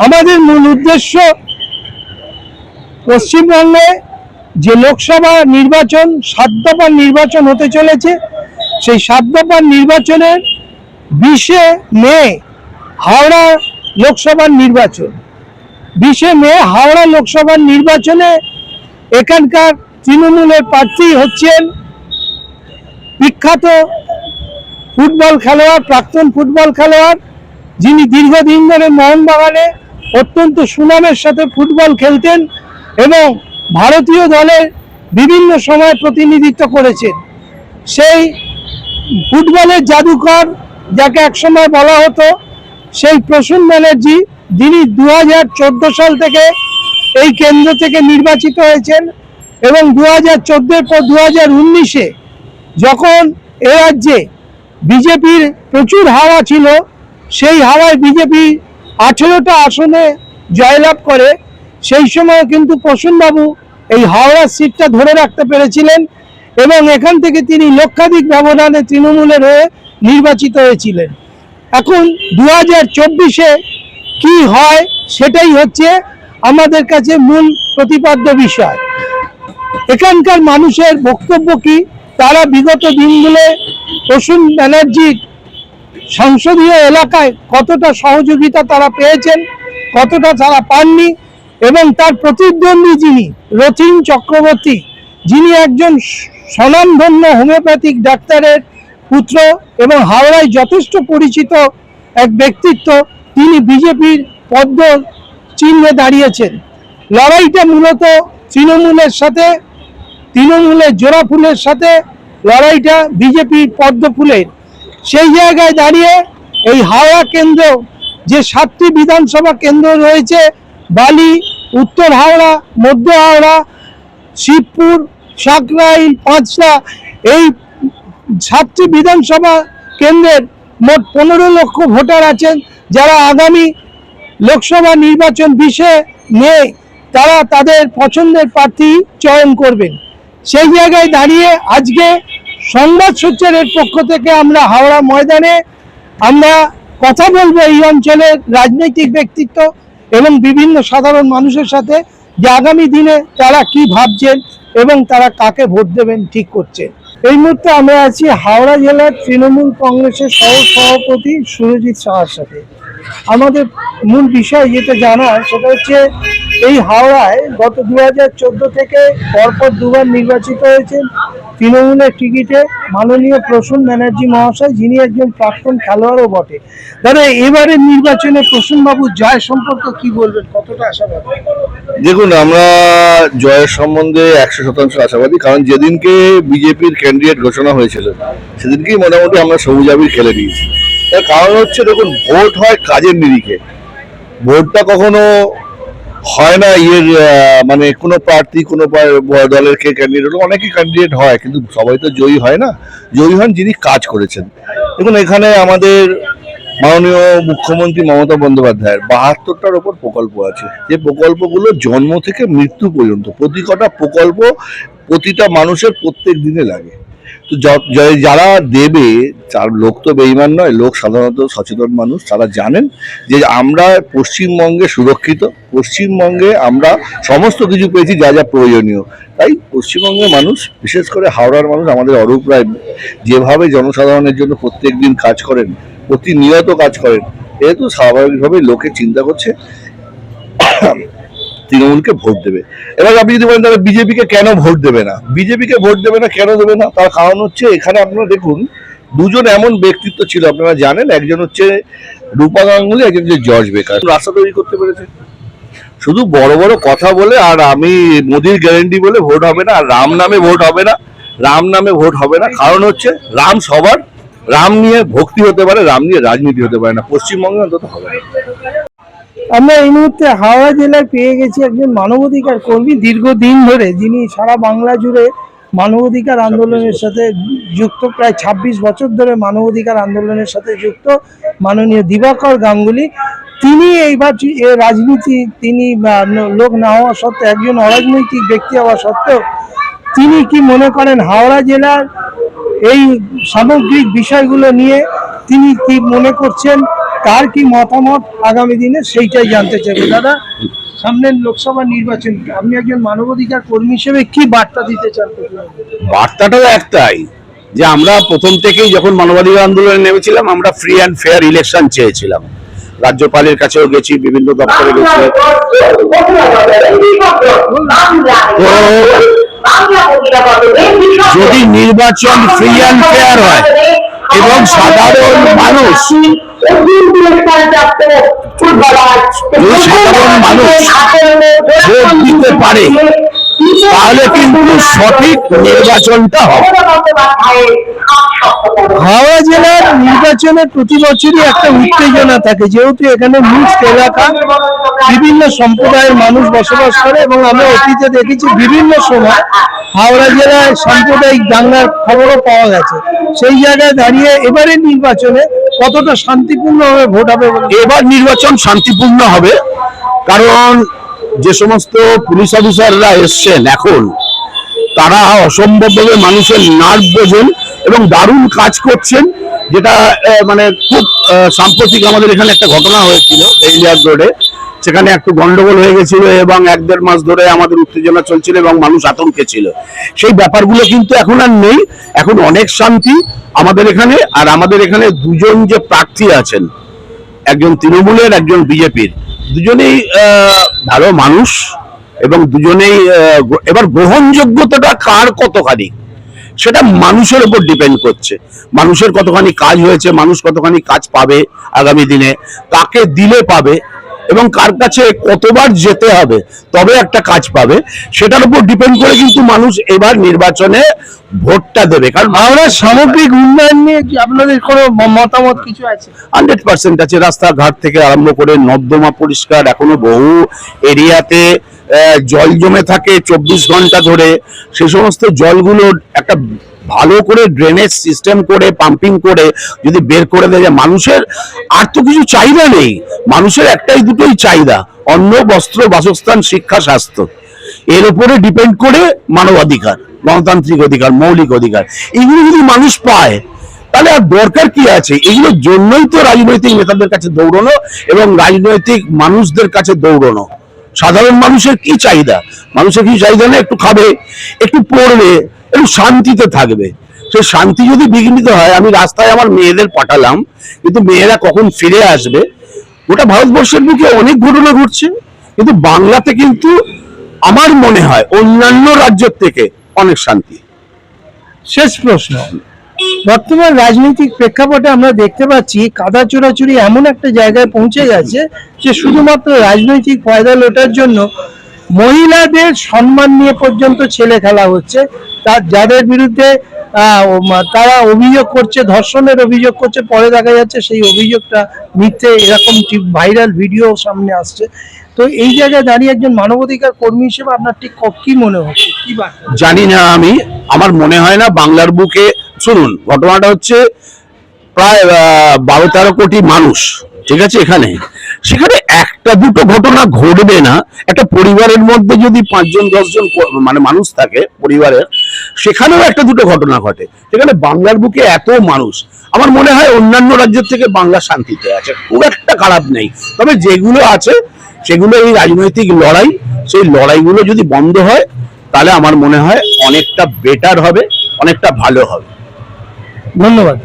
আমাদের মূল উদ্দেশ্য পশ্চিমবঙ্গে যে লোকসভা নির্বাচন 7 দফার নির্বাচন হতে চলেছে, সেই 7 দফার নির্বাচনের 20শে মে হাওড়া লোকসভার নির্বাচন। 20শে মে হাওড়া লোকসভার নির্বাচনে এখানকার তৃণমূলের প্রার্থী হচ্ছেন বিখ্যাত ফুটবল খেলোয়াড়, প্রাক্তন ফুটবল খেলোয়াড়, যিনি দীর্ঘদিন ধরে মোহনবাগানে অত্যন্ত সুনামের সাথে ফুটবল খেলতেন এবং ভারতীয় দলের বিভিন্ন সময় প্রতিনিধিত্ব করেছেন। সেই ফুটবলের জাদুকর যাকে একসময় বলা হতো, সেই প্রসূন ব্যানার্জি, যিনি 2014 সাল থেকে এই কেন্দ্র থেকে নির্বাচিত হয়েছেন এবং 2014-এর পর 2019-এ যখন এ রাজ্যে বিজেপির প্রচুর হাওয়া ছিল, সেই হাওয়ায় বিজেপি 18টা আসনে জয়লাভ করে। সেই সময় কিন্তু প্রসূনবাবু এই হাওড়ার সিটটা ধরে রাখতে পেরেছিলেন এবং এখান থেকে তিনি লক্ষাধিক ব্যবধানে তৃণমূলের হয়ে নির্বাচিত হয়েছিলেন। এখন 2024-এ কি হয় সেটাই হচ্ছে আমাদের কাছে মূল প্রতিপাদ্য বিষয়। এখানকার মানুষের বক্তব্য কি, তারা বিগত দিনগুলো প্রসূন ব্যানার্জির সংসদীয় এলাকায় কতটা সহযোগিতা তারা পেয়েছেন, কতটা তারা পাননি, এবং তার প্রতিদ্বন্দ্বী যিনি রথীন চক্রবর্তী, যিনি একজন স্বনামধন্য হোমিওপ্যাথিক ডাক্তারের পুত্র এবং হাওড়ায় যথেষ্ট পরিচিত এক ব্যক্তিত্ব, তিনি বিজেপির পদ্ম চিহ্নে দাঁড়িয়েছেন। লড়াইটা মূলত তৃণমূলের সাথে, তৃণমূলের জোড়া ফুলের সাথে লড়াইটা বিজেপির পদ্ম ফুলের। সেই জায়গায় দাঁড়িয়ে এই হাওড়া কেন্দ্র, যে 7টি বিধানসভা কেন্দ্র রয়েছে, বালি, উত্তর হাওড়া, মধ্য হাওড়া, শিবপুর, সাকরাইল, পাঁচলা, এই 7টি বিধানসভা কেন্দ্রের মোট 15 লক্ষ ভোটার আছেন, যারা আগামী লোকসভা নির্বাচন 20শে মে তারা তাদের পছন্দের প্রার্থী চয়ন করবেন। সেই জায়গায় দাঁড়িয়ে আজকে সংবাদ সোচ্চারের পক্ষ থেকে আমরা হাওড়া ময়দানে আমরা কথা বলবো এই অঞ্চলের রাজনৈতিক ব্যক্তিত্ব এবং বিভিন্ন সাধারণ মানুষের সাথে, যে আগামী দিনে তারা কি ভাবছেন এবং তারা কাকে ভোট দেবেন ঠিক করছেন। এই মুহূর্তে আমরা আছি হাওড়া জেলার তৃণমূল কংগ্রেসের সভাপতি সুরজিৎ সাহার সাথে। আমাদের মূল বিষয় যেটা জানার, সেটা হচ্ছে এই হাওড়ায় গত 2014 থেকে পরপর 2বার নির্বাচিত হয়েছেন তৃণমূলের টিকিটে মাননীয় প্রসূন ব্যানার্জি মহাশয়, যিনি একজন প্রাক্তন খেলোয়াড়ও বটে। দাদা, এবারের নির্বাচনে প্রসূনবাবুর জয় সম্পর্কে কি বলবেন, কতটা আশাবাদী? দেখুন, আমরা জয়ের সম্বন্ধে 100% আশাবাদী, কারণ যেদিনকে বিজেপির ক্যান্ডিডেট ঘোষণা হয়েছিল সেদিনকেই মোটামুটি আমরা সবুজ আবির খেলে দিয়েছি। তার কারণ হচ্ছে, দেখুন, ভোট হয় কাজের নিরিখে। ভোটটা কখনো হয় না মানে কোনো প্রার্থী কোনো দলের কে ক্যান্ডিডেট হলো, অনেকই ক্যান্ডিডেট হয়, কিন্তু সবাই তো জয়ী হয় না। জয়ী হন যিনি কাজ করেছেন। দেখুন, এখানে আমাদের মাননীয় মুখ্যমন্ত্রী মমতা বন্দ্যোপাধ্যায়ের 72টার ওপর প্রকল্প আছে, যে প্রকল্পগুলো জন্ম থেকে মৃত্যু পর্যন্ত প্রতি কটা প্রকল্প প্রতিটা মানুষের প্রত্যেক দিনে লাগে। তো যারা দেবে, তার লোক তো বেঈমান নয়, লোক সাধারণত সচেতন মানুষ, তারা জানেন যে আমরা পশ্চিমবঙ্গে সুরক্ষিত, পশ্চিমবঙ্গে আমরা সমস্ত কিছু পেয়েছি যা যা প্রয়োজনীয়। তাই পশ্চিমবঙ্গের মানুষ, বিশেষ করে হাওড়ার মানুষ, আমাদের অরূপ রায় যেভাবে জনসাধারণের জন্য প্রত্যেক দিন কাজ করেন, প্রতিনিয়ত কাজ করেন, যেহেতু স্বাভাবিকভাবেই লোকে চিন্তা করছে তৃণমূলকে ভোট দেবে। এবার আপনি যদি বলেন তাহলে বিজেপিকে কেন ভোট দেবে না, বিজেপিকে ভোট দেবে না কেন দেবে না, তার কারণ হচ্ছে এখানে আপনারা দেখুন দুজন এমন ব্যক্তিত্ব ছিল, আপনারা জানেন, একজন হচ্ছে রূপা গাঙ্গুলি, একজন হচ্ছে জর্জ বেকার। রাস্তা তৈরি করতে পেরেছে শুধু বড় বড় কথা বলে, আর আমি মোদির গ্যারেন্টি বলে ভোট হবে না, আর রাম নামে ভোট হবে না, রাম নামে ভোট হবে না। কারণ হচ্ছে রাম সবার, রাম নিয়ে ভক্তি হতে পারে, রাম নিয়ে রাজনীতি হতে পারে না, পশ্চিমবঙ্গে অন্তত হবে না। আমরা এই মুহূর্তে হাওড়া জেলায় পেয়ে গেছি একজন মানবাধিকার কর্মী দীর্ঘদিন ধরে, যিনি সারা বাংলা জুড়ে মানবাধিকার আন্দোলনের সাথে যুক্ত, প্রায় 26 বছর ধরে মানবাধিকার আন্দোলনের সাথে যুক্ত, মাননীয় দিবাকর গাঙ্গুলি। তিনি এইবার রাজনীতি, তিনি লোক না হওয়া সত্ত্বেও, একজন অরাজনৈতিক ব্যক্তি হওয়া সত্ত্বেও, তিনি কি মনে করেন হাওড়া জেলার এই সামগ্রিক বিষয়গুলো নিয়ে তিনি কি মনে করছেন তার কি মতামত আগামী দিনে সেইটাই জানতে চাইবো। দাদা, সামনের লোকসভা নির্বাচন, আপনি একজন মানবাধিকার কর্মী হিসেবে কি বার্তা দিতে চান? বার্তাটাও একটাই, যে আমরা প্রথম থেকেই যখন মানবাধিকার আন্দোলনে নেমেছিলাম আমরা ফ্রি অ্যান্ড ফেয়ার ইলেকশন চেয়েছিলাম। রাজ্যপালের কাছেও গেছি, বিভিন্ন দপ্তরে গেছি। যদি নির্বাচন ফ্রি অ্যান্ড ফেয়ার হয় এবং সাধারণ মানুষ ভোট দিতে পারে, তাহলে কিন্তু সঠিক নির্বাচনটা হবে। হাওড়া জেলার নির্বাচনে প্রতি বছরই একটা উত্তেজনা থাকে, যেহেতু এখানে মিক্সড এলাকা, বিভিন্ন সম্প্রদায়ের মানুষ বসবাস করে, এবং আমরা অতীতে দেখেছি বিভিন্ন সময় হাওড়া জেলায় সাম্প্রদায়িক দাঙ্গার খবরও পাওয়া গেছে। সেই জায়গায় দাঁড়িয়ে এবারের নির্বাচনে কতটা শান্তিপূর্ণভাবে ভোট হবে বলে? এবার নির্বাচন শান্তিপূর্ণ হবে, কারণ যে সমস্ত পুলিশ অফিসাররা এসছেন এখন, তারা অসম্ভবভাবে মানুষের নার্ভ বোঝেন এবং দারুণ কাজ করছেন। যেটা মানে খুব সাম্প্রতিক আমাদের এখানে একটা ঘটনা হয়েছিল বেইলিয়ার রোডে, সেখানে একটু গন্ডগোল হয়ে গেছিল এবং 1-1.5 মাস ধরে আমাদের উত্তেজনা চলছিল এবং মানুষ আতঙ্কে ছিল। সেই ব্যাপারগুলো কিন্তু এখন আর নেই, এখন অনেক শান্তি আমাদের এখানে। আর আমাদের এখানে দুজন যে প্রার্থী আছেন, একজন তৃণমূলের, একজন বিজেপির, দুজনেই ভালো মানুষ এবং দুজনেই এবার গ্রহণযোগ্যতাটা কার কতখানি সেটা মানুষের উপর ডিপেন্ড করছে। মানুষের কতখানি কাজ হয়েছে, মানুষ কতখানি কাজ পাবে আগামী দিনে, কাকে দিলে পাবে এবং কার কাছে কতবার যেতে হবে তবে একটা কাজ পাবে, সেটার উপর ডিপেন্ড করে কিন্তু মানুষ এবার নির্বাচনে ভোটটা দেবে। কারণ হাওড়ার সামগ্রিক উন্নয়ন নিয়ে কি আপনাদের কোনো মতামত কিছু আছে? 100% আছে। রাস্তাঘাট থেকে আরম্ভ করে নর্দমা পরিষ্কার, এখনো বহু এরিয়াতে জল জমে থাকে 24 ঘন্টা ধরে। সে সমস্ত জলগুলো একটা ভালো করে ড্রেনেজ সিস্টেম করে, পাম্পিং করে যদি বের করে দেয়, মানুষের আর তো কিছু চাহিদা নেই, মানুষের একটাই দুটোই চাহিদা, অন্ন, বস্ত্র, বাসস্থান, শিক্ষা, স্বাস্থ্য। এর উপরে ডিপেন্ড করে মানবাধিকার, গণতান্ত্রিক অধিকার, মৌলিক অধিকার, এগুলো যদি মানুষ পায় তাহলে আর দরকার কি আছে? এগুলোর জন্যই তো রাজনৈতিক নেতাদের কাছে দৌড়ানো এবং রাজনৈতিক মানুষদের কাছে দৌড়ানো। সাধারণ মানুষের কি চাহিদা? মানুষের কি চাহিদা না একটু খাবে, একটু পড়বে, একটু শান্তিতে থাকবে। সেই শান্তি যদি বিঘ্নিত হয়, আমি রাস্তায় আমার মেয়েদের পাঠালাম, কিন্তু মেয়েরা কখন ফিরে আসবে? গোটা ভারতবর্ষের বুকে অনেক ঘটনা ঘটছে, কিন্তু বাংলাতে কিন্তু আমার মনে হয় অন্যান্য রাজ্যের থেকে অনেক শান্তি। শেষ প্রশ্ন, বর্তমান রাজনৈতিক প্রেক্ষাপটে আমরা দেখতে পাচ্ছি কাদা চোরাচুরি এমন একটা জায়গায় পৌঁছে গেছে যে শুধুমাত্র রাজনৈতিক ফায়দা লোটার জন্য মহিলাদের সম্মান নিয়ে পর্যন্ত ছেলে খেলা হচ্ছে। তার যাদের বিরুদ্ধে তারা অভিযোগ করছে, ধর্ষণের অভিযোগ করছে, পরে দেখা যাচ্ছে সেই অভিযোগটা মিথ্যে, এরকম ভাইরাল ভিডিও সামনে আসছে। তো এই জায়গায় দাঁড়িয়ে একজন মানবাধিকার কর্মী হিসেবে আপনার ঠিক কি মনে হচ্ছে, কি বার্তা? জানি না, আমার মনে হয় না বাংলার বুকে, শুনুন ঘটনাটা হচ্ছে প্রায় 12-13 কোটি মানুষ, ঠিক আছে, সেখানে একটা দুটো ঘটনা ঘটবে না। একটা পরিবারের মধ্যে যদি 5-10 জন মানে মানুষ থাকে পরিবারের, সেখানেও একটা দুটো ঘটনা ঘটে। সেখানে বাংলার বুকে এত মানুষ, আমার মনে হয় অন্যান্য রাজ্যের থেকে বাংলা শান্তিতে আছে, খুব একটা খারাপ নেই। তবে যেগুলো আছে সেগুলো এই রাজনৈতিক লড়াই, সেই লড়াইগুলো যদি বন্ধ হয় তাহলে আমার মনে হয় অনেকটা বেটার হবে, অনেকটা ভালো হবে। ধন্যবাদ।